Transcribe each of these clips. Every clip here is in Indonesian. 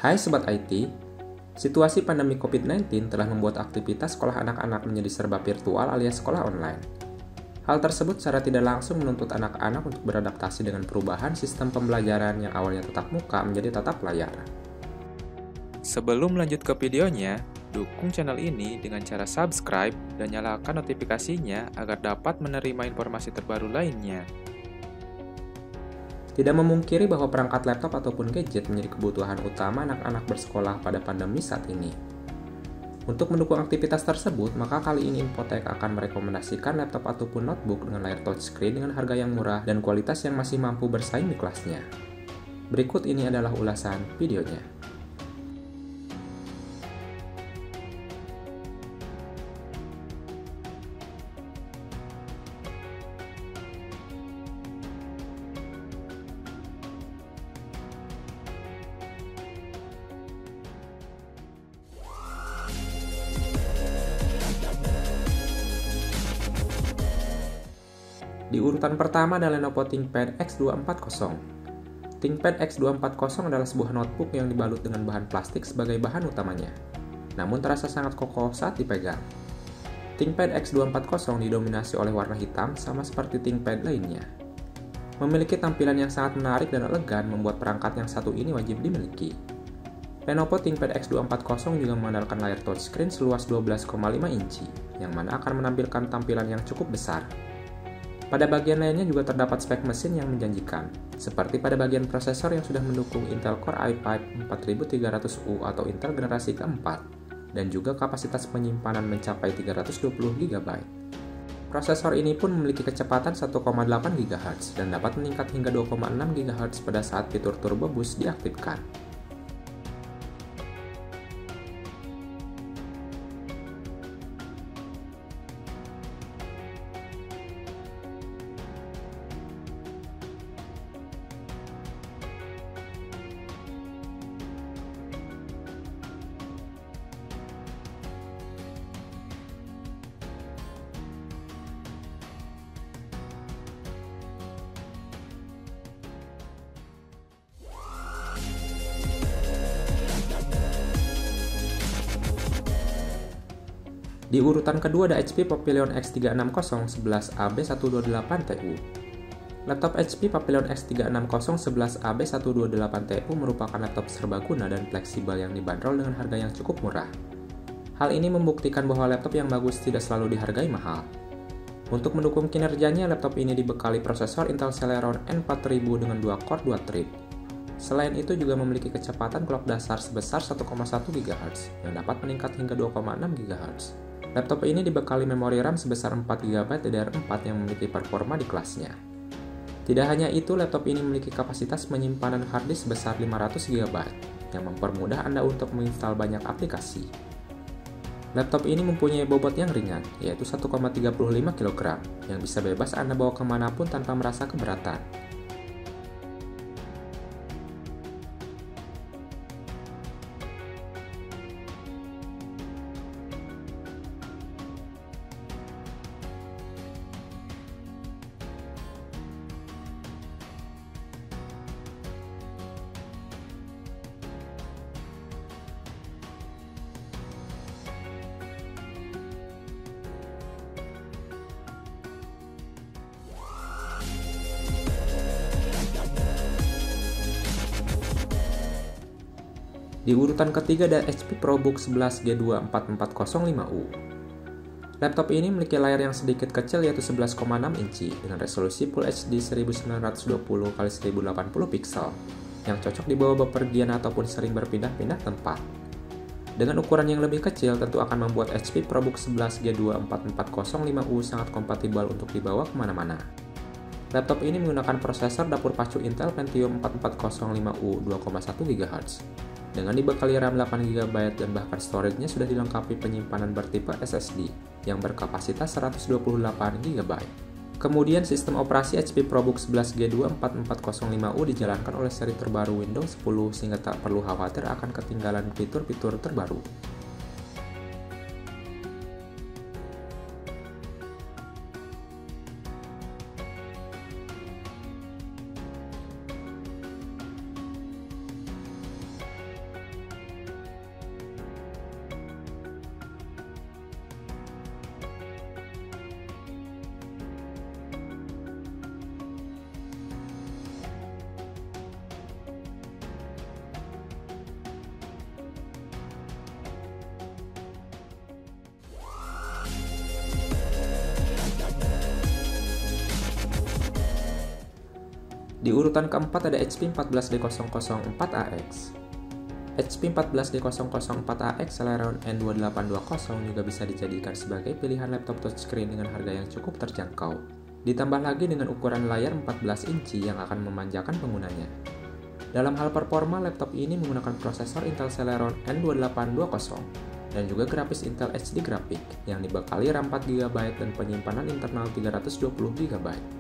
Hai Sobat IT, situasi pandemi COVID-19 telah membuat aktivitas sekolah anak-anak menjadi serba virtual alias sekolah online. Hal tersebut secara tidak langsung menuntut anak-anak untuk beradaptasi dengan perubahan sistem pembelajaran yang awalnya tatap muka menjadi tatap layar. Sebelum lanjut ke videonya, dukung channel ini dengan cara subscribe dan nyalakan notifikasinya agar dapat menerima informasi terbaru lainnya. Tidak memungkiri bahwa perangkat laptop ataupun gadget menjadi kebutuhan utama anak-anak bersekolah pada pandemi saat ini. Untuk mendukung aktivitas tersebut, maka kali ini Infotek akan merekomendasikan laptop ataupun notebook dengan layar touchscreen dengan harga yang murah dan kualitas yang masih mampu bersaing di kelasnya. Berikut ini adalah ulasan videonya. Di urutan pertama adalah Lenovo ThinkPad X240. ThinkPad X240 adalah sebuah notebook yang dibalut dengan bahan plastik sebagai bahan utamanya, namun terasa sangat kokoh saat dipegang. ThinkPad X240 didominasi oleh warna hitam sama seperti ThinkPad lainnya. Memiliki tampilan yang sangat menarik dan elegan membuat perangkat yang satu ini wajib dimiliki. Lenovo ThinkPad X240 juga mengandalkan layar touchscreen seluas 12,5 inci, yang mana akan menampilkan tampilan yang cukup besar. Pada bagian lainnya juga terdapat spek mesin yang menjanjikan, seperti pada bagian prosesor yang sudah mendukung Intel Core i5 4300U atau Intel generasi keempat, dan juga kapasitas penyimpanan mencapai 320 GB. Prosesor ini pun memiliki kecepatan 1,8 GHz dan dapat meningkat hingga 2,6 GHz pada saat fitur Turbo Boost diaktifkan. Di urutan kedua ada HP Pavilion X360 11AB128TU. Laptop HP Pavilion X360 11AB128TU merupakan laptop serbaguna dan fleksibel yang dibanderol dengan harga yang cukup murah. Hal ini membuktikan bahwa laptop yang bagus tidak selalu dihargai mahal. Untuk mendukung kinerjanya, laptop ini dibekali prosesor Intel Celeron N4000 dengan 2 core 2 thread. Selain itu juga memiliki kecepatan clock dasar sebesar 1,1 GHz yang dapat meningkat hingga 2,6 GHz. Laptop ini dibekali memori RAM sebesar 4 GB DDR4 yang memiliki performa di kelasnya. Tidak hanya itu, laptop ini memiliki kapasitas penyimpanan harddisk sebesar 500 GB yang mempermudah Anda untuk menginstal banyak aplikasi. Laptop ini mempunyai bobot yang ringan, yaitu 1,35 kg, yang bisa bebas Anda bawa kemanapun tanpa merasa keberatan. Di urutan ketiga ada HP ProBook 11G24405U. Laptop ini memiliki layar yang sedikit kecil yaitu 11,6 inci dengan resolusi Full HD 1920x1080 pixel yang cocok dibawa bepergian ataupun sering berpindah-pindah tempat. Dengan ukuran yang lebih kecil tentu akan membuat HP ProBook 11G24405U sangat kompatibel untuk dibawa kemana-mana. Laptop ini menggunakan prosesor dapur pacu Intel Pentium 4405U 2,1 GHz. Dengan dibekali RAM 8 GB dan bahkan storage-nya sudah dilengkapi penyimpanan bertipe SSD yang berkapasitas 128 GB. Kemudian sistem operasi HP ProBook 11G24405U dijalankan oleh seri terbaru Windows 10 sehingga tak perlu khawatir akan ketinggalan fitur-fitur terbaru. Di urutan keempat ada HP 14D0004AX. HP 14D0004AX Celeron N2820 juga bisa dijadikan sebagai pilihan laptop touchscreen dengan harga yang cukup terjangkau. Ditambah lagi dengan ukuran layar 14 inci yang akan memanjakan penggunanya. Dalam hal performa, laptop ini menggunakan prosesor Intel Celeron N2820 dan juga grafis Intel HD Graphic yang dibekali RAM 4GB dan penyimpanan internal 320GB.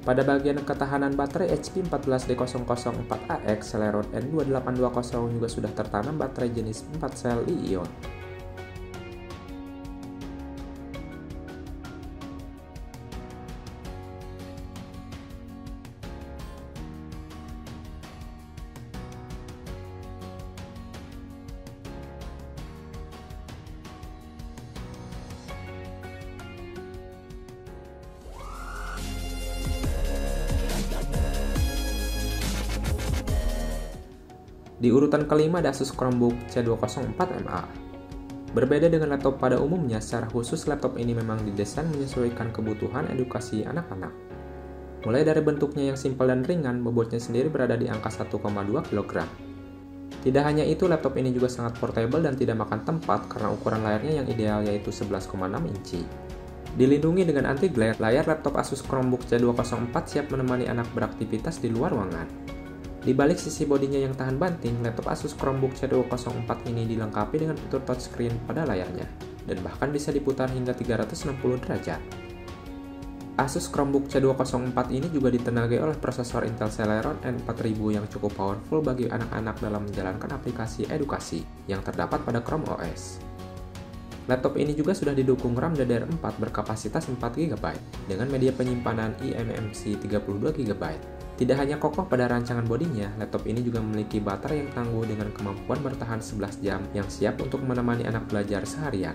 Pada bagian ketahanan baterai HP 14D0004AX Celeron N2820 juga sudah tertanam baterai jenis 4 sel Li-ion. Di urutan kelima ada Asus Chromebook C204MA. Berbeda dengan laptop pada umumnya, secara khusus laptop ini memang didesain menyesuaikan kebutuhan edukasi anak-anak. Mulai dari bentuknya yang simpel dan ringan, bobotnya sendiri berada di angka 1,2 kg. Tidak hanya itu, laptop ini juga sangat portable dan tidak makan tempat karena ukuran layarnya yang ideal yaitu 11,6 inci. Dilindungi dengan anti-glare, layar laptop Asus Chromebook C204 siap menemani anak beraktivitas di luar ruangan. Di balik sisi bodinya yang tahan banting, laptop Asus Chromebook C204 ini dilengkapi dengan fitur touchscreen pada layarnya, dan bahkan bisa diputar hingga 360 derajat. Asus Chromebook C204 ini juga ditenagai oleh prosesor Intel Celeron N4000 yang cukup powerful bagi anak-anak dalam menjalankan aplikasi edukasi yang terdapat pada Chrome OS. Laptop ini juga sudah didukung RAM DDR4 berkapasitas 4GB dengan media penyimpanan eMMC 32GB. Tidak hanya kokoh pada rancangan bodinya, laptop ini juga memiliki baterai yang tangguh dengan kemampuan bertahan 11 jam yang siap untuk menemani anak belajar seharian.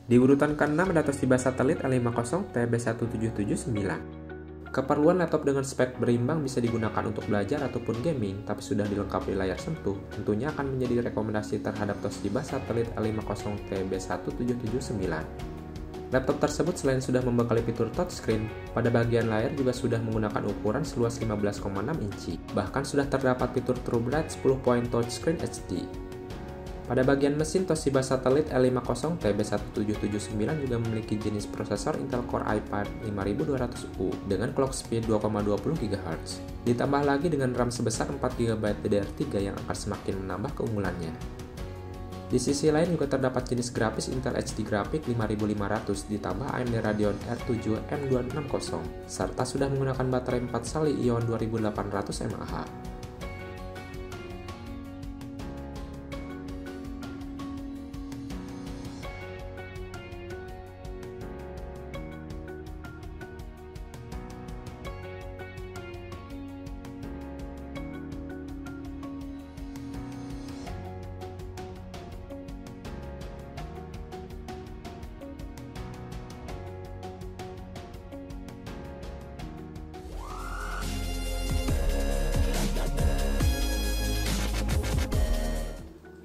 Di urutan ke-6 ada Toshiba Satellite A50 TB1779. Keperluan laptop dengan spek berimbang bisa digunakan untuk belajar ataupun gaming, tapi sudah dilengkapi layar sentuh, tentunya akan menjadi rekomendasi terhadap Toshiba Satellite A50 TB1779. Laptop tersebut selain sudah membekali fitur touchscreen, pada bagian layar juga sudah menggunakan ukuran seluas 15,6 inci, bahkan sudah terdapat fitur TrueBright 10-point touchscreen HD. Pada bagian mesin, Toshiba Satellite A50 TB1779 juga memiliki jenis prosesor Intel Core i5 5200U dengan clock speed 2,20 GHz. Ditambah lagi dengan RAM sebesar 4GB DDR3 yang akan semakin menambah keunggulannya. Di sisi lain juga terdapat jenis grafis Intel HD Graphic 5500 ditambah AMD Radeon R7 M260 serta sudah menggunakan baterai 4 sel Li-ion 2800 mAh.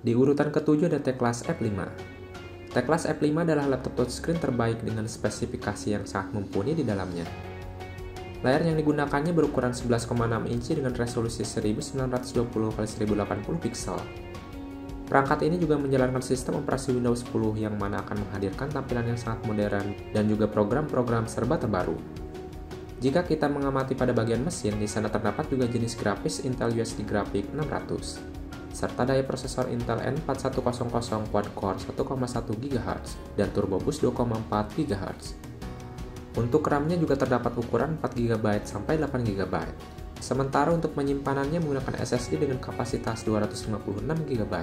Di urutan ke-7 ada T-Class F5. T-Class F5 adalah laptop touchscreen terbaik dengan spesifikasi yang sangat mumpuni di dalamnya. Layar yang digunakannya berukuran 11,6 inci dengan resolusi 1920x1080 pixel. Perangkat ini juga menjalankan sistem operasi Windows 10 yang mana akan menghadirkan tampilan yang sangat modern dan juga program-program serba terbaru. Jika kita mengamati pada bagian mesin, di sana terdapat juga jenis grafis Intel HD Graphic 600. Serta daya prosesor Intel N4100 quad-core 1,1 GHz dan turbo boost 2,4 GHz. Untuk RAM-nya juga terdapat ukuran 4GB sampai 8GB. Sementara untuk penyimpanannya menggunakan SSD dengan kapasitas 256GB.